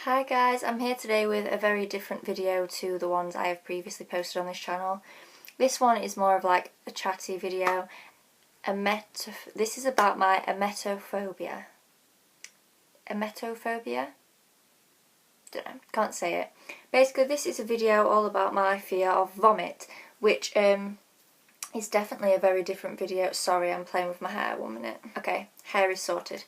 Hi guys, I'm here today with a very different video to the ones I have previously posted on this channel. This one is more of like a chatty video. This is about my emetophobia. Emetophobia? Don't know, can't say it. Basically this is a video all about my fear of vomit, which is definitely a very different video. Sorry, I'm playing with my hair, 1 minute. Okay, hair is sorted.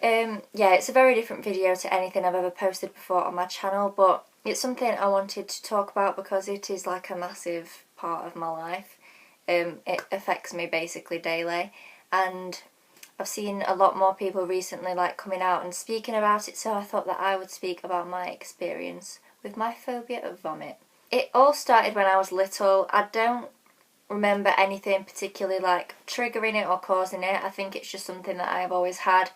Yeah, it's a very different video to anything I've ever posted before on my channel, but it's something I wanted to talk about because it is like a massive part of my life. It affects me basically daily, and I've seen a lot more people recently like coming out and speaking about it, so I thought that I would speak about my experience with my phobia of vomit. It all started when I was little. I don't remember anything particularly like triggering it or causing it. I think it's just something that I have always had.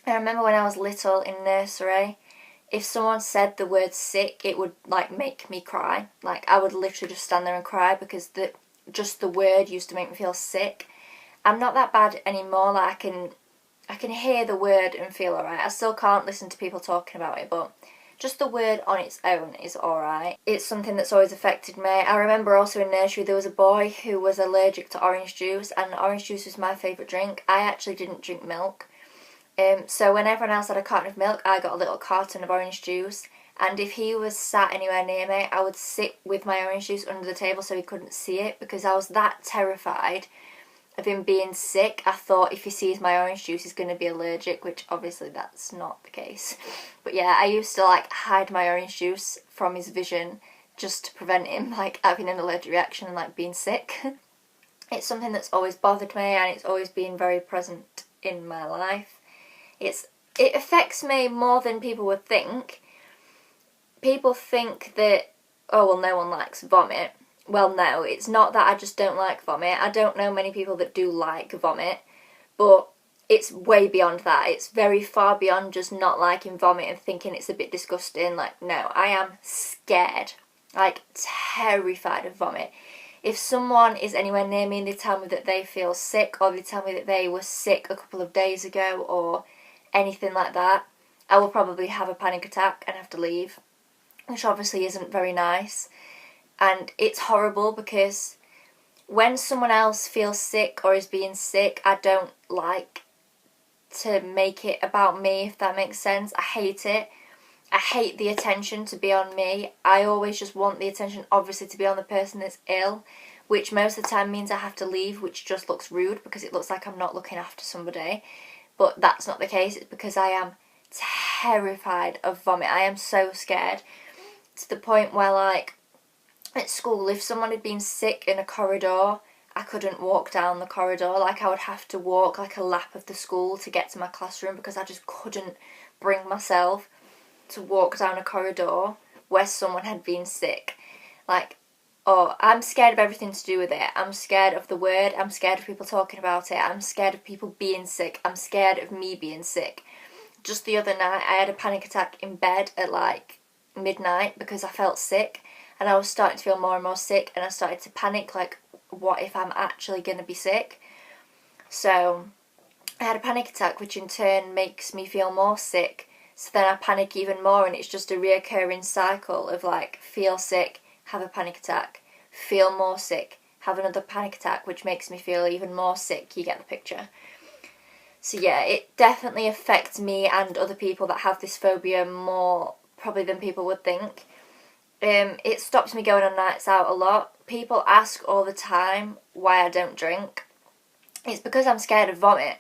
I remember when I was little in nursery, if someone said the word sick, it would like make me cry. Like I would literally just stand there and cry because just the word used to make me feel sick. I'm not that bad anymore. Like I can hear the word and feel alright. I still can't listen to people talking about it, but just the word on its own is alright. It's something that's always affected me. I remember also in nursery there was a boy who was allergic to orange juice, and orange juice was my favourite drink. I actually didn't drink milk. So when everyone else had a carton of milk, I got a little carton of orange juice, and if he was sat anywhere near me, I would sit with my orange juice under the table so he couldn't see it, because I was that terrified of him being sick. I thought if he sees my orange juice he's going to be allergic, which obviously that's not the case. But yeah, I used to like hide my orange juice from his vision just to prevent him like having an allergic reaction and like being sick. It's something that's always bothered me, and it's always been very present in my life. It affects me more than people would think. People think that, oh well, no one likes vomit. Well no, it's not that I just don't like vomit. I don't know many people that do like vomit, but it's way beyond that. It's very far beyond just not liking vomit and thinking it's a bit disgusting. Like no, I am scared, like terrified of vomit. If someone is anywhere near me and they tell me that they feel sick, or they tell me that they were sick a couple of days ago or anything like that, I will probably have a panic attack and have to leave, which obviously isn't very nice. And it's horrible because when someone else feels sick or is being sick, I don't like to make it about me, if that makes sense. I hate it. I hate the attention to be on me. I always just want the attention obviously to be on the person that's ill, which most of the time means I have to leave, which just looks rude because it looks like I'm not looking after somebody. But that's not the case. It's because I am terrified of vomit. I am so scared to the point where, like, at school, if someone had been sick in a corridor, I couldn't walk down the corridor. Like, I would have to walk like a lap of the school to get to my classroom because I just couldn't bring myself to walk down a corridor where someone had been sick. Like, oh, I'm scared of everything to do with it. I'm scared of the word. I'm scared of people talking about it. I'm scared of people being sick. I'm scared of me being sick. Just the other night, I had a panic attack in bed at like midnight because I felt sick, and I was starting to feel more and more sick, and I started to panic, like, what if I'm actually going to be sick? So I had a panic attack, which in turn makes me feel more sick. So then I panic even more, and it's just a reoccurring cycle of like, feel sick, have a panic attack, feel more sick, have another panic attack, which makes me feel even more sick. You get the picture. So yeah, it definitely affects me and other people that have this phobia more probably than people would think. It stops me going on nights out a lot. People ask all the time why I don't drink. It's because I'm scared of vomit.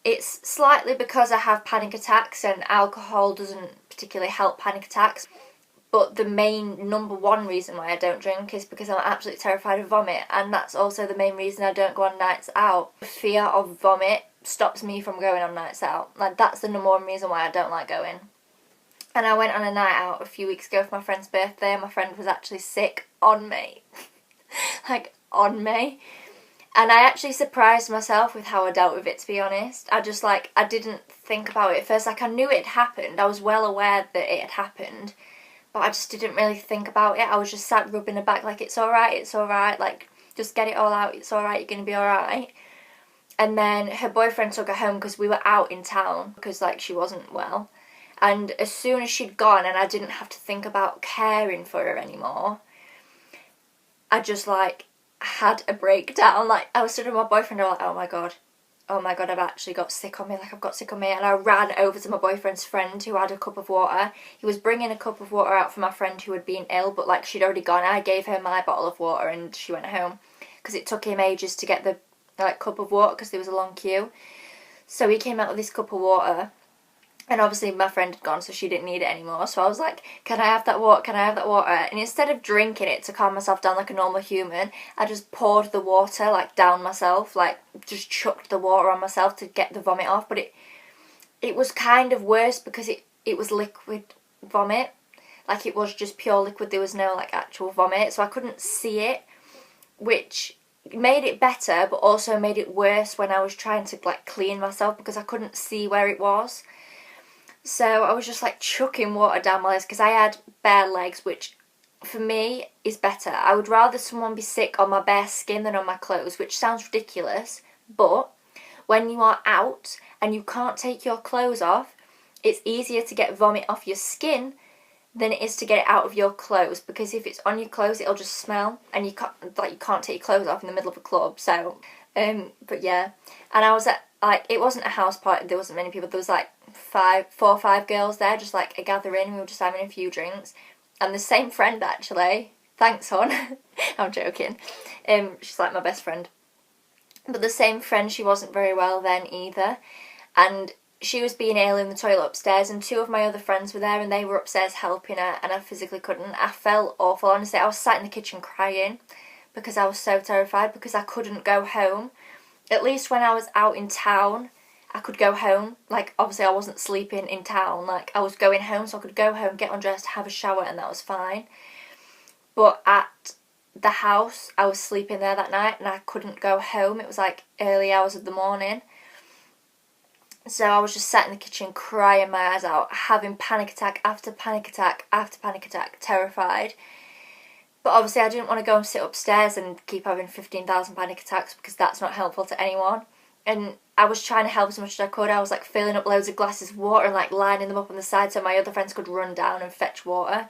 It's slightly because I have panic attacks, and alcohol doesn't particularly help panic attacks. But the main number one reason why I don't drink is because I'm absolutely terrified of vomit, and that's also the main reason I don't go on nights out. The fear of vomit stops me from going on nights out. Like, that's the number one reason why I don't like going. And I went on a night out a few weeks ago for my friend's birthday, and my friend was actually sick on me. Like, on me. And I actually surprised myself with how I dealt with it, to be honest. I didn't think about it at first. Like, I knew it had happened. I was well aware that it had happened. But I just didn't really think about it. I was just sat rubbing her back like, it's alright, like, just get it all out, it's alright, you're going to be alright. And then her boyfriend took her home because we were out in town because, like, she wasn't well. And as soon as she'd gone and I didn't have to think about caring for her anymore, I just like had a breakdown. Like I was stood with my boyfriend and I was like, oh my god, I've actually got sick on me, like I've got sick on me. And I ran over to my boyfriend's friend who had a cup of water. He was bringing a cup of water out for my friend who had been ill, but like she'd already gone. I gave her my bottle of water and she went home because it took him ages to get the like cup of water because there was a long queue. So he came out with this cup of water. And obviously my friend had gone, so she didn't need it anymore. So I was like, can I have that water? Can I have that water? And instead of drinking it to calm myself down like a normal human, I just poured the water like down myself, like just chucked the water on myself to get the vomit off. But it was kind of worse because it was liquid vomit. Like it was just pure liquid. There was no like actual vomit. So I couldn't see it, which made it better, but also made it worse when I was trying to like clean myself because I couldn't see where it was. So I was just like chucking water down my legs because I had bare legs, which for me is better. I would rather someone be sick on my bare skin than on my clothes, which sounds ridiculous, but when you are out and you can't take your clothes off, it's easier to get vomit off your skin than it is to get it out of your clothes, because if it's on your clothes it'll just smell and you can't take your clothes off in the middle of a club. So but yeah, and I was at like, it wasn't a house party, there wasn't many people, there was like 4 or 5 girls there, just like a gathering. We were just having a few drinks, and the same friend actually, thanks hon, I'm joking, she's like my best friend, but the same friend, she wasn't very well then either, and she was being ill in the toilet upstairs, and 2 of my other friends were there and they were upstairs helping her, and I physically couldn't. I felt awful, honestly. I was sat in the kitchen crying because I was so terrified, because I couldn't go home. At least when I was out in town, I could go home. Like, obviously I wasn't sleeping in town. Like, I was going home, so I could go home, get undressed, have a shower, and that was fine. But at the house, I was sleeping there that night, and I couldn't go home. It was like early hours of the morning. So I was just sat in the kitchen crying my eyes out, having panic attack after panic attack after panic attack, terrified. But obviously I didn't want to go and sit upstairs and keep having 15,000 panic attacks, because that's not helpful to anyone. And I was trying to help as much as I could. I was like filling up loads of glasses of water and like lining them up on the side so my other friends could run down and fetch water.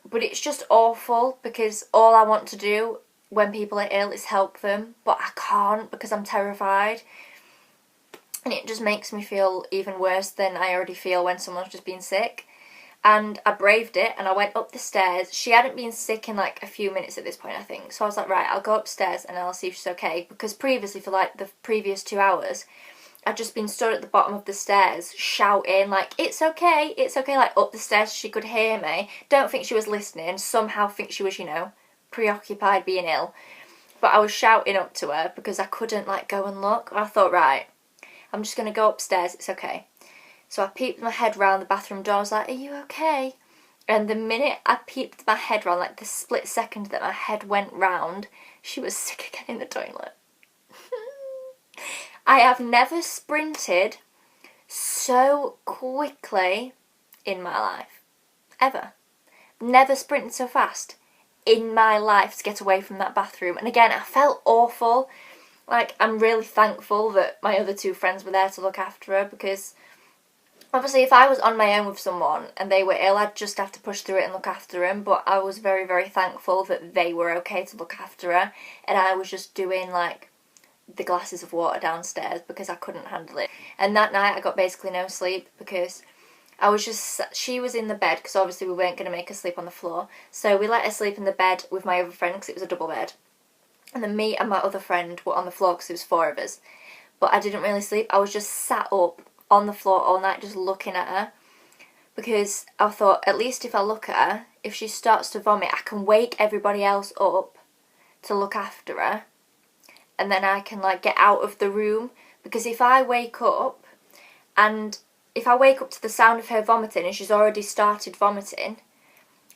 But it's just awful, because all I want to do when people are ill is help them, but I can't because I'm terrified. And it just makes me feel even worse than I already feel when someone's just been sick. And I braved it and I went up the stairs. She hadn't been sick in like a few minutes at this point, I think. So I was like, right, I'll go upstairs and I'll see if she's okay. Because previously, for like the previous 2 hours, I'd just been stood at the bottom of the stairs shouting like, it's okay, like up the stairs. She could hear me. Don't think she was listening. Somehow think she was, you know, preoccupied being ill. But I was shouting up to her because I couldn't like go and look. I thought, right, I'm just going to go upstairs, it's okay. So I peeped my head round the bathroom door. I was like, are you okay? And the minute I peeped my head round, like the split second that my head went round, she was sick again in the toilet. I have never sprinted so quickly in my life. Ever. Never sprinted so fast in my life to get away from that bathroom. And again, I felt awful. Like, I'm really thankful that my other 2 friends were there to look after her, because obviously if I was on my own with someone and they were ill, I'd just have to push through it and look after them. But I was very, very thankful that they were okay to look after her, and I was just doing like the glasses of water downstairs because I couldn't handle it. And that night I got basically no sleep because I was just, she was in the bed, because obviously we weren't going to make her sleep on the floor. So we let her sleep in the bed with my other friend because it was a double bed. And then me and my other friend were on the floor because there was 4 of us. But I didn't really sleep. I was just sat up on the floor all night just looking at her, because I thought, at least if I look at her, if she starts to vomit, I can wake everybody else up to look after her, and then I can like get out of the room. Because if I wake up to the sound of her vomiting and she's already started vomiting,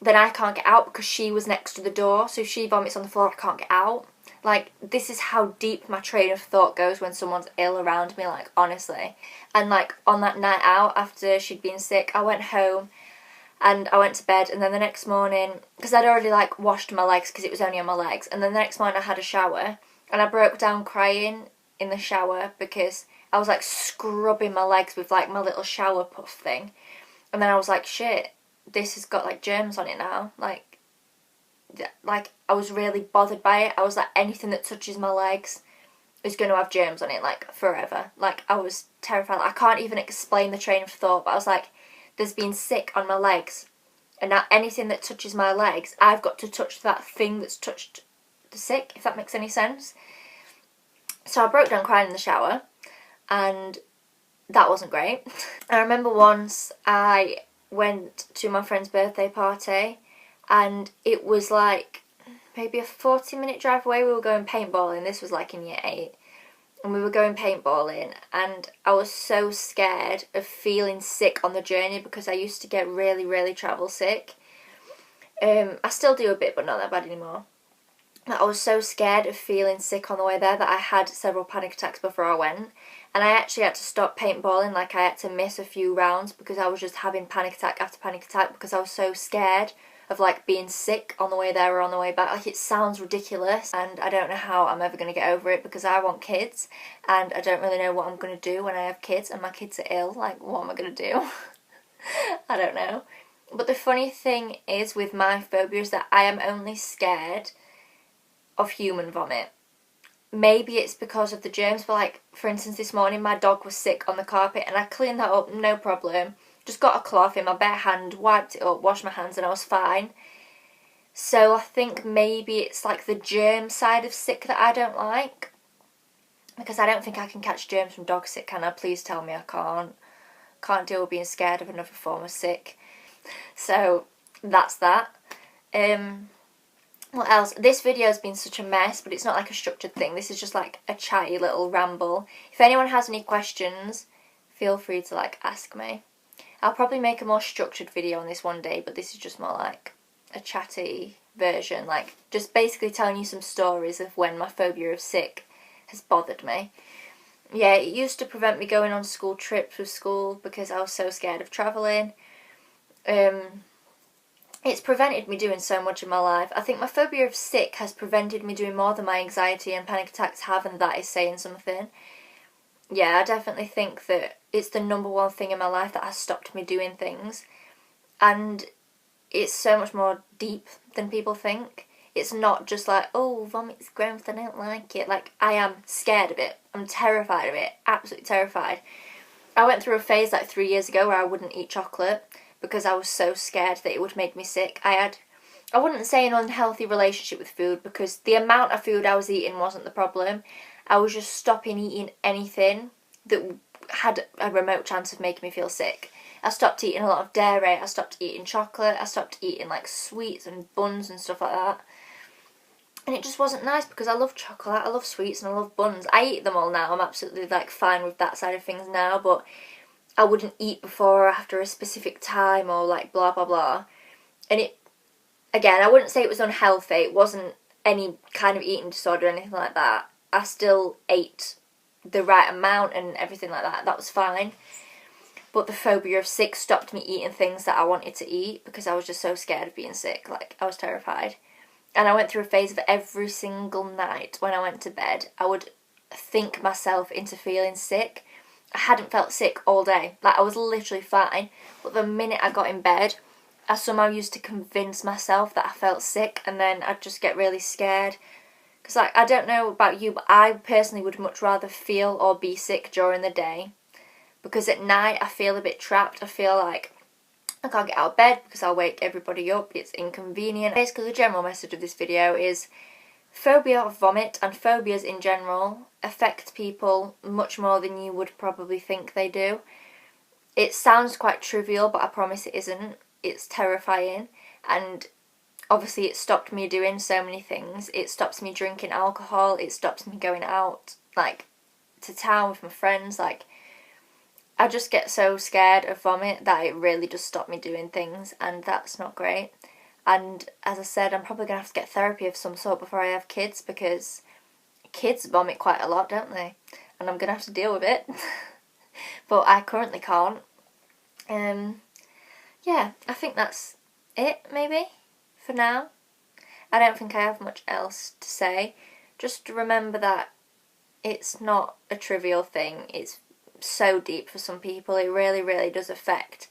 then I can't get out because she was next to the door. So if she vomits on the floor, I can't get out. Like, this is how deep my train of thought goes when someone's ill around me, like, honestly. And, like, on that night out, after she'd been sick, I went home and I went to bed. And then the next morning, because I'd already, like, washed my legs because it was only on my legs. And then the next morning I had a shower and I broke down crying in the shower because I was, like, scrubbing my legs with, like, my little shower puff thing. And then I was like, shit, this has got like germs on it now. Like I was really bothered by it. I was like, anything that touches my legs is going to have germs on it, like forever. Like I was terrified. I can't even explain the train of thought, but I was like, there's been sick on my legs, and now anything that touches my legs, I've got to touch that thing that's touched the sick, if that makes any sense. So I broke down crying in the shower, and that wasn't great. I remember once I went to my friend's birthday party, and it was like maybe a 40-minute drive away. We were going paintballing. This was like in year 8. And we were going paintballing, and I was so scared of feeling sick on the journey because I used to get really, really travel sick. I still do a bit, but not that bad anymore. I was so scared of feeling sick on the way there that I had several panic attacks before I went. And I actually had to stop paintballing, like I had to miss a few rounds because I was just having panic attack after panic attack because I was so scared of like being sick on the way there or on the way back. Like, it sounds ridiculous, and I don't know how I'm ever going to get over it because I want kids and I don't really know what I'm going to do when I have kids and my kids are ill. Like, what am I going to do? I don't know. But the funny thing is with my phobia is that I am only scared of human vomit. Maybe it's because of the germs, but like, for instance, this morning my dog was sick on the carpet and I cleaned that up, no problem. Just got a cloth in my bare hand, wiped it up, washed my hands, and I was fine. So I think maybe it's like the germ side of sick that I don't like. Because I don't think I can catch germs from dog sick, can I? Please tell me I can't. Can't deal with being scared of another form of sick. So that's that. What else? This video has been such a mess, but it's not like a structured thing. This is just like a chatty little ramble. If anyone has any questions, feel free to like ask me. I'll probably make a more structured video on this one day, but this is just more like a chatty version, like just basically telling you some stories of when my phobia of sick has bothered me. Yeah, it used to prevent me going on school trips with school because I was so scared of travelling. It's prevented me doing so much in my life. I think my phobia of sick has prevented me doing more than my anxiety and panic attacks have, and that is saying something. Yeah, I definitely think that it's the number one thing in my life that has stopped me doing things. And it's so much more deep than people think. It's not just like, oh, vomit's gross, I don't like it. Like, I am scared of it. I'm terrified of it. Absolutely terrified. I went through a phase like 3 years ago where I wouldn't eat chocolate because I was so scared that it would make me sick. I wouldn't say an unhealthy relationship with food because the amount of food I was eating wasn't the problem. I was just stopping eating anything that had a remote chance of making me feel sick. I stopped eating a lot of dairy, I stopped eating chocolate, I stopped eating like sweets and buns and stuff like that. And it just wasn't nice because I love chocolate, I love sweets and I love buns. I eat them all now, I'm absolutely like fine with that side of things now, but I wouldn't eat before or after a specific time or like blah blah blah. And it, again, I wouldn't say it was unhealthy, it wasn't any kind of eating disorder or anything like that. I still ate the right amount and everything like that, that was fine. But the phobia of sick stopped me eating things that I wanted to eat because I was just so scared of being sick, like I was terrified. And I went through a phase of every single night when I went to bed, I would think myself into feeling sick. I hadn't felt sick all day, like I was literally fine, but the minute I got in bed, I somehow used to convince myself that I felt sick, and then I'd just get really scared. Because like, I don't know about you, but I personally would much rather feel or be sick during the day. Because at night I feel a bit trapped. I feel like I can't get out of bed because I'll wake everybody up. It's inconvenient. Basically the general message of this video is phobia of vomit and phobias in general affect people much more than you would probably think they do. It sounds quite trivial, but I promise it isn't. It's terrifying, and obviously it stopped me doing so many things. It stops me drinking alcohol, it stops me going out like to town with my friends. Like, I just get so scared of vomit that it really does stop me doing things, and that's not great. And as I said, I'm probably going to have to get therapy of some sort before I have kids, because kids vomit quite a lot, don't they? And I'm going to have to deal with it. But I currently can't. Yeah, I think that's it, maybe, for now. I don't think I have much else to say. Just remember that it's not a trivial thing. It's so deep for some people. It really, really does affect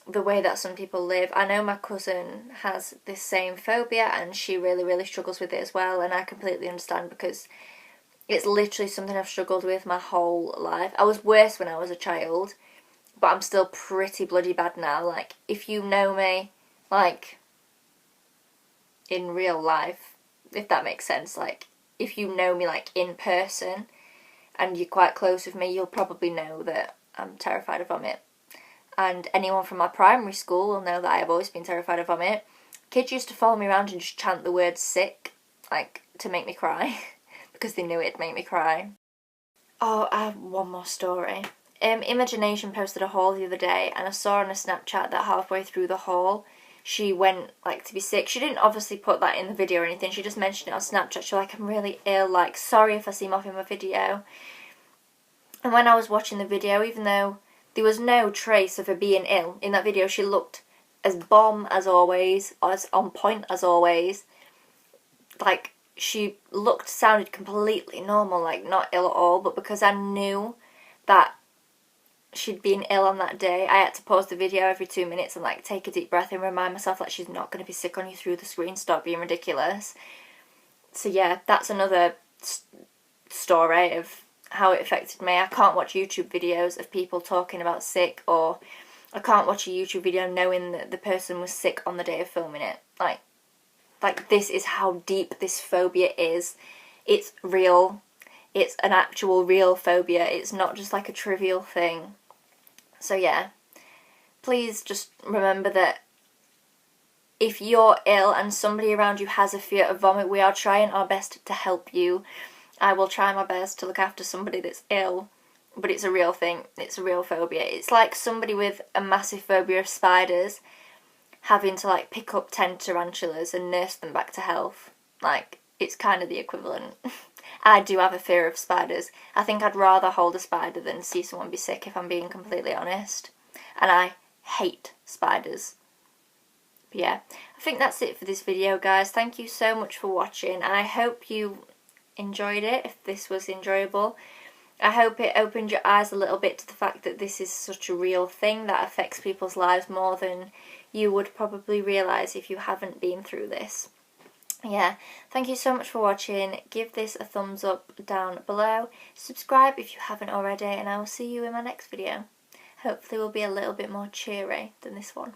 the way that some people live. I know my cousin has this same phobia and she really, really struggles with it as well, and I completely understand because it's literally something I've struggled with my whole life. I was worse when I was a child, but I'm still pretty bloody bad now. Like, if you know me, like, in real life, if that makes sense, like, if you know me, like, in person, and you're quite close with me, you'll probably know that I'm terrified of vomit. And anyone from my primary school will know that I have always been terrified of vomit. Kids used to follow me around and just chant the word sick, like, to make me cry, because they knew it'd make me cry. Oh, I have one more story. Imagination posted a haul the other day, and I saw on a Snapchat that halfway through the haul, she went, like, to be sick. She didn't obviously put that in the video or anything, she just mentioned it on Snapchat. She was like, I'm really ill, like, sorry if I seem off in my video. And when I was watching the video, even though there was no trace of her being ill in that video, she looked as bomb as always, as on point as always. Like, she sounded completely normal, like not ill at all, but because I knew that she'd been ill on that day, I had to pause the video every 2 minutes and like take a deep breath and remind myself that she's not going to be sick on you through the screen, stop being ridiculous. So yeah, that's another story of how it affected me. I can't watch YouTube videos of people talking about sick, or I can't watch a YouTube video knowing that the person was sick on the day of filming it. Like this is how deep this phobia is. It's real. It's an actual real phobia. It's not just like a trivial thing. So yeah, please just remember that if you're ill and somebody around you has a fear of vomit, we are trying our best to help you. I will try my best to look after somebody that's ill, but it's a real thing. It's a real phobia. It's like somebody with a massive phobia of spiders having to like pick up 10 tarantulas and nurse them back to health. Like, it's kind of the equivalent. I do have a fear of spiders. I think I'd rather hold a spider than see someone be sick, if I'm being completely honest. And I hate spiders. But yeah, I think that's it for this video, guys. Thank you so much for watching, and I hope you enjoyed it, if this was enjoyable. I hope it opened your eyes a little bit to the fact that this is such a real thing that affects people's lives more than you would probably realise if you haven't been through this. Yeah, thank you so much for watching. Give this a thumbs up down below. Subscribe if you haven't already, and I will see you in my next video. Hopefully we'll be a little bit more cheery than this one.